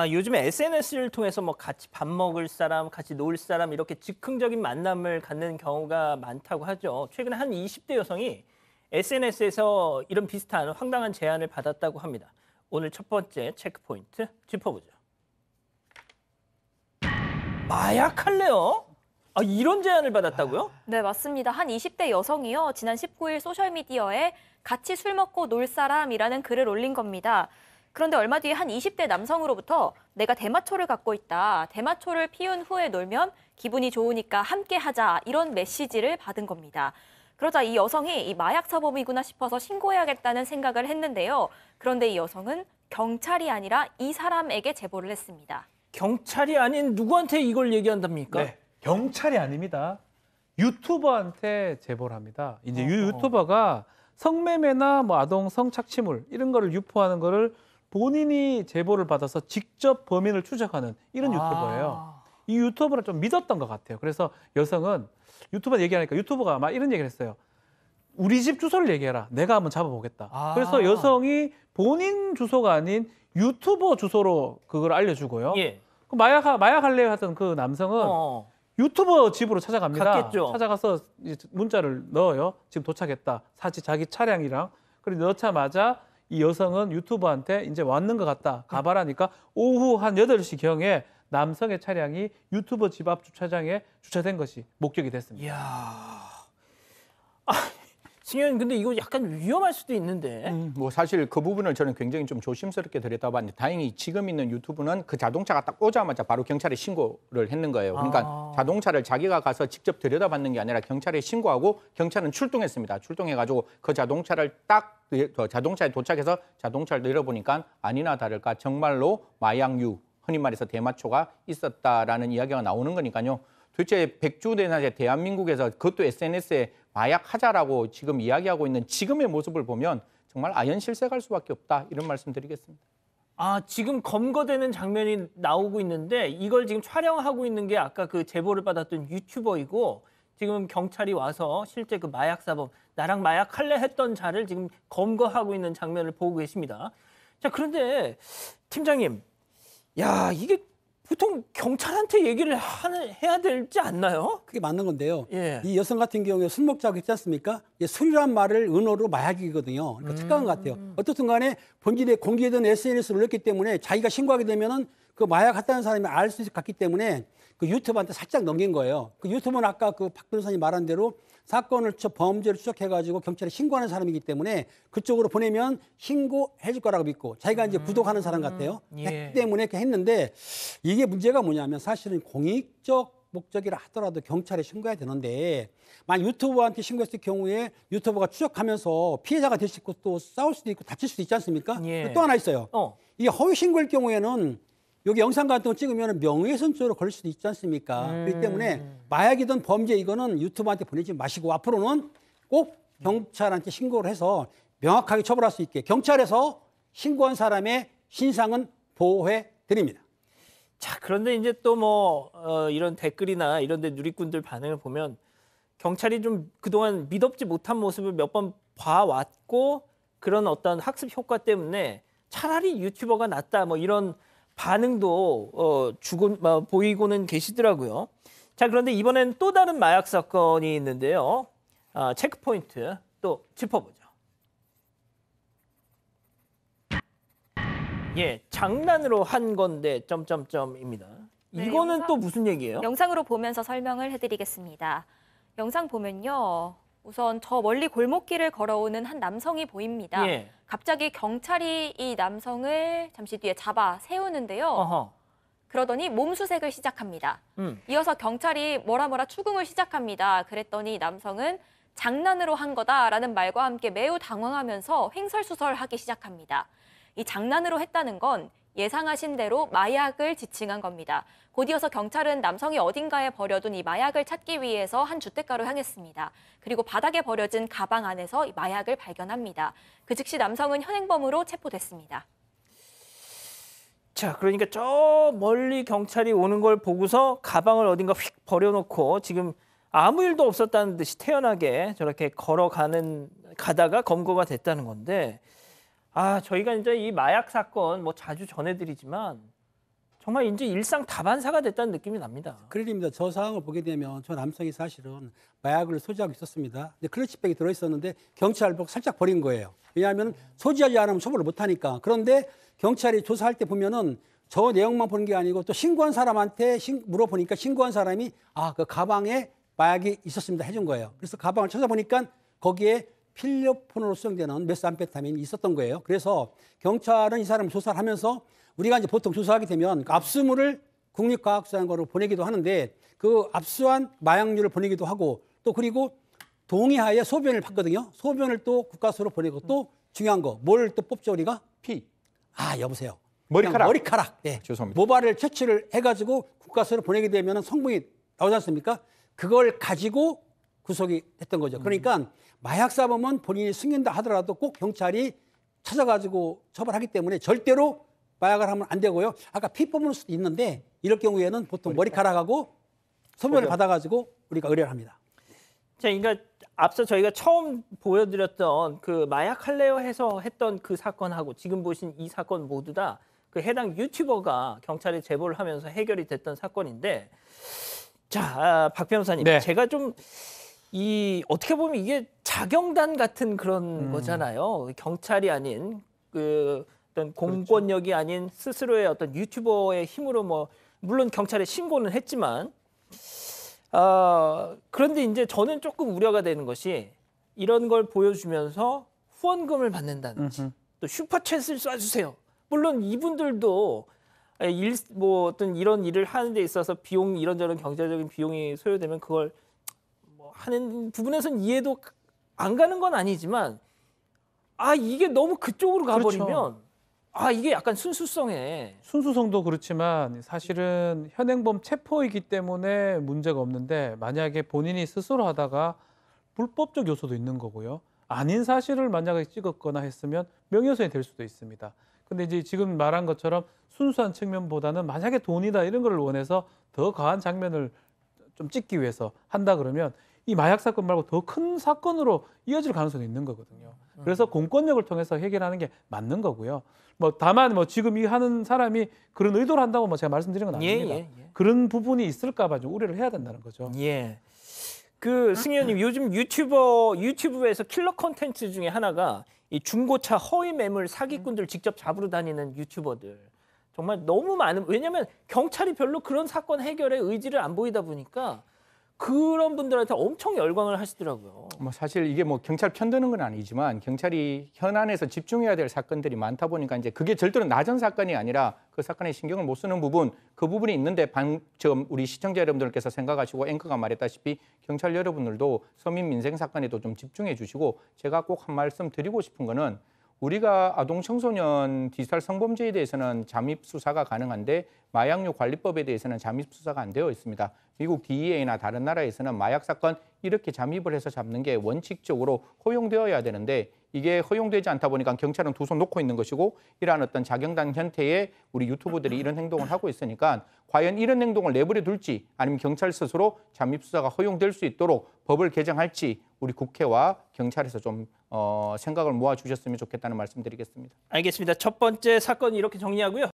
요즘에 SNS를 통해서 뭐 같이 밥 먹을 사람, 같이 놀 사람 이렇게 즉흥적인 만남을 갖는 경우가 많다고 하죠. 최근 한 20대 여성이 SNS에서 이런 비슷한 황당한 제안을 받았다고 합니다. 오늘 첫 번째 체크포인트 짚어보죠. 마약할래요? 이런 제안을 받았다고요? 네, 맞습니다. 한 20대 여성이요. 지난 19일 소셜미디어에 같이 술 먹고 놀 사람이라는 글을 올린 겁니다. 그런데 얼마 뒤에 한 20대 남성으로부터 내가 대마초를 갖고 있다. 대마초를 피운 후에 놀면 기분이 좋으니까 함께 하자. 이런 메시지를 받은 겁니다. 그러자 이 여성이 이 마약 사범이구나 싶어서 신고해야겠다는 생각을 했는데요. 그런데 이 여성은 경찰이 아니라 이 사람에게 제보를 했습니다. 경찰이 아닌 누구한테 이걸 얘기한답니까? 네, 경찰이 아닙니다. 유튜버한테 제보를 합니다. 이제 유튜버가 성매매나 뭐 아동 성착취물 이런 거를 유포하는 거를 본인이 제보를 받아서 직접 범인을 추적하는 이런 유튜버예요. 이 유튜버를 좀 믿었던 것 같아요. 그래서 여성은 유튜버 얘기하니까 유튜버가 막 이런 얘기를 했어요. 우리 집 주소를 얘기해라. 내가 한번 잡아보겠다. 그래서 여성이 본인 주소가 아닌 유튜버 주소로 그걸 알려주고요. 예. 그 마약 할래요 하던 그 남성은 유튜버 집으로 찾아갑니다. 갔겠죠. 찾아가서 문자를 넣어요. 지금 도착했다. 자기 차량이랑. 그리고 넣자마자 이 여성은 유튜버한테 이제 왔는 것 같다. 가봐라니까 오후 한 8시경에 남성의 차량이 유튜버 집 앞 주차장에 주차된 것이 목격이 됐습니다. 이야. 승현, 근데 이거 약간 위험할 수도 있는데. 뭐 사실 그 부분을 저는 굉장히 좀 조심스럽게 들여다봤는데 다행히 지금 있는 유튜브는 그 자동차가 딱 오자마자 바로 경찰에 신고를 했는 거예요. 그러니까 자동차를 자기가 가서 직접 들여다봤는 게 아니라 경찰에 신고하고 경찰은 출동했습니다. 출동해가지고 그 자동차를 딱 자동차에 도착해서 자동차를 내려보니까 아니나 다를까 정말로 마약류, 흔히 말해서 대마초가 있었다라는 이야기가 나오는 거니까요. 도대체 백주대낮에 대한민국에서 그것도 SNS에 마약하자라고 지금 이야기하고 있는 지금의 모습을 보면 정말 아연실색할 수밖에 없다. 이런 말씀 드리겠습니다. 지금 검거되는 장면이 나오고 있는데 이걸 지금 촬영하고 있는 게 아까 그 제보를 받았던 유튜버이고 지금 경찰이 와서 실제 그 마약 사범, 나랑 마약할래 했던 자를 지금 검거하고 있는 장면을 보고 계십니다. 자, 그런데 팀장님, 이게 보통 경찰한테 얘기를 해야 되지 않나요? 그게 맞는 건데요. 예. 이 여성 같은 경우에 술 먹자고 했지 않습니까? 술이란 말을 은어로 마약이거든요. 그러니까 착각한 것 같아요. 어떻든 간에 본질에 공개된 SNS를 올렸기 때문에 자기가 신고하게 되면은 그 마약 했다는 사람이 알 수 있을 것 같기 때문에 그 유튜브한테 살짝 넘긴 거예요. 그 유튜브는 아까 그 박 변호사님 말한 대로 사건을 범죄를 추적해가지고 경찰에 신고하는 사람이기 때문에 그쪽으로 보내면 신고해 줄 거라고 믿고 자기가 이제 구독하는 사람 같아요. 했기 때문에 이렇게 했는데 이게 문제가 뭐냐면 사실은 공익적 목적이라 하더라도 경찰에 신고해야 되는데 만약 유튜버한테 신고했을 경우에 유튜버가 추적하면서 피해자가 될 수 있고 또 싸울 수도 있고 다칠 수도 있지 않습니까? 또 하나 있어요. 이 허위 신고일 경우에는 여기 영상 같은 거 찍으면 명예훼손죄로 걸릴 수도 있지 않습니까? 그렇기 때문에 마약이든 범죄 이거는 유튜브한테 보내지 마시고 앞으로는 꼭 경찰한테 신고를 해서 명확하게 처벌할 수 있게 경찰에서 신고한 사람의 신상은 보호해 드립니다. 자, 그런데 이제 또 뭐 이런 댓글이나 이런 데 누리꾼들 반응을 보면 경찰이 좀 그동안 믿업지 못한 모습을 몇 번 봐왔고 그런 어떤 학습 효과 때문에 차라리 유튜버가 낫다 뭐 이런 반응도 보이고는 계시더라고요. 자, 그런데 이번엔 또 다른 마약 사건이 있는데요. 체크포인트 또 짚어보죠. 예, 장난으로 한 건데 점점점입니다. 네, 이거는 또 무슨 얘기예요? 영상으로 보면서 설명을 해드리겠습니다. 영상 보면요. 우선 저 멀리 골목길을 걸어오는 한 남성이 보입니다. 예. 갑자기 경찰이 이 남성을 잠시 뒤에 잡아 세우는데요. 그러더니 몸수색을 시작합니다. 이어서 경찰이 뭐라 추궁을 시작합니다. 그랬더니 남성은 장난으로 한 거다라는 말과 함께 매우 당황하면서 횡설수설하기 시작합니다. 이 장난으로 했다는 건 예상하신 대로 마약을 지칭한 겁니다. 곧 이어서 경찰은 남성이 어딘가에 버려둔 이 마약을 찾기 위해서 한 주택가로 향했습니다. 그리고 바닥에 버려진 가방 안에서 이 마약을 발견합니다. 그 즉시 남성은 현행범으로 체포됐습니다. 자, 그러니까 저 멀리 경찰이 오는 걸 보고서 가방을 어딘가 휙 버려놓고 지금 아무 일도 없었다는 듯이 태연하게 저렇게 가다가 검거가 됐다는 건데 저희가 이제 이 마약 사건 뭐 자주 전해드리지만 정말 이제 일상 다반사가 됐다는 느낌이 납니다. 그러입니다. 저 상황을 보게 되면 저 남성이 사실은 마약을 소지하고 있었습니다. 근데 클러치백이 들어있었는데 경찰 보고 살짝 버린 거예요. 왜냐하면 소지하지 않으면 처벌을 못하니까. 그런데 경찰이 조사할 때 보면은 저 내용만 보는 게 아니고 또 신고한 사람한테 물어보니까 신고한 사람이 그 가방에 마약이 있었습니다 해준 거예요. 그래서 가방을 찾아보니까 거기에 필로폰으로 수정되는 메스암페타민이 있었던 거예요. 그래서 경찰은 이 사람을 조사를 하면서 우리가 이제 보통 조사하게 되면 압수물을 국립과학수사관으로 보내기도 하는데 그 압수한 마약류를 보내기도 하고 또 그리고 동의하에 소변을 받거든요. 소변을 또 국과수로 보내고 또 중요한 거 뭘 또 뽑죠 우리가? 피. 여보세요. 머리카락. 머리카락. 네. 죄송합니다. 모발을 채취를 해가지고 국과수로 보내게 되면 성분이 나오지 않습니까? 그걸 가지고 구속이 됐던 거죠. 그러니까 마약사범은 본인이 숨긴다 하더라도 꼭 경찰이 찾아가지고 처벌하기 때문에 절대로 마약을 하면 안 되고요. 아까 피 뽑을 수도 있는데 이럴 경우에는 보통 머리카락하고 소변을 받아가지고 우리가 의뢰를 합니다. 자, 그러니까 앞서 저희가 처음 보여드렸던 그 마약 할래요 해서 했던 그 사건하고 지금 보신 이 사건 모두 다 그 해당 유튜버가 경찰에 제보를 하면서 해결이 됐던 사건인데, 자, 박 변호사님, 네. 제가 좀 어떻게 보면 이게 자경단 같은 그런 거잖아요. 경찰이 아닌 그 어떤 공권력이 아닌 스스로의 어떤 유튜버의 힘으로 뭐 물론 경찰에 신고는 했지만 그런데 이제 저는 조금 우려가 되는 것이 이런 걸 보여주면서 후원금을 받는다든지 또 슈퍼챗을 쏴주세요. 물론 이분들도 뭐 어떤 이런 일을 하는 데 있어서 비용 이런저런 경제적인 비용이 소요되면 그걸 뭐 하는 부분에서는 이해도 안 가는 건 아니지만 이게 너무 그쪽으로 가버리면 그렇죠. 이게 약간 순수성에 순수성도 그렇지만 사실은 현행범 체포이기 때문에 문제가 없는데 만약에 본인이 스스로 하다가 불법적 요소도 있는 거고요. 아닌 사실을 만약에 찍었거나 했으면 명예훼손이 될 수도 있습니다. 근데 이제 지금 말한 것처럼 순수한 측면보다는 만약에 돈이다 이런 걸 원해서 더 과한 장면을 좀 찍기 위해서 한다 그러면 이 마약 사건 말고 더 큰 사건으로 이어질 가능성이 있는 거거든요. 그래서 공권력을 통해서 해결하는 게 맞는 거고요. 뭐 다만 뭐 지금 이 하는 사람이 그런 의도를 한다고 뭐 제가 말씀드린 건 아닙니다. 그런 부분이 있을까 봐 좀 우려를 해야 된다는 거죠. 예. 그 승희 의원님 요즘 유튜브에서 킬러 콘텐츠 중에 하나가 이 중고차 허위 매물 사기꾼들 직접 잡으러 다니는 유튜버들 정말 너무 많은, 왜냐하면 경찰이 별로 그런 사건 해결에 의지를 안 보이다 보니까 그런 분들한테 엄청 열광을 하시더라고요. 뭐 사실 이게 뭐 경찰 편드는 건 아니지만 경찰이 현안에서 집중해야 될 사건들이 많다 보니까 이제 그게 절대로 낮은 사건이 아니라 그 사건에 신경을 못 쓰는 부분, 그 부분이 있는데 지금 우리 시청자 여러분들께서 생각하시고 앵커가 말했다시피 경찰 여러분들도 서민 민생 사건에도 좀 집중해 주시고, 제가 꼭 한 말씀 드리고 싶은 거는 우리가 아동 청소년 디지털 성범죄에 대해서는 잠입 수사가 가능한데 마약류 관리법에 대해서는 잠입 수사가 안 되어 있습니다. 미국 DEA나 다른 나라에서는 마약 사건 이렇게 잠입을 해서 잡는 게 원칙적으로 허용되어야 되는데 이게 허용되지 않다 보니까 경찰은 두 손 놓고 있는 것이고, 이러한 어떤 자경단 형태의 우리 유튜버들이 이런 행동을 하고 있으니까 과연 이런 행동을 내버려 둘지 아니면 경찰 스스로 잠입 수사가 허용될 수 있도록 법을 개정할지 우리 국회와 경찰에서 좀 생각을 모아주셨으면 좋겠다는 말씀드리겠습니다. 알겠습니다. 첫 번째 사건 이렇게 정리하고요.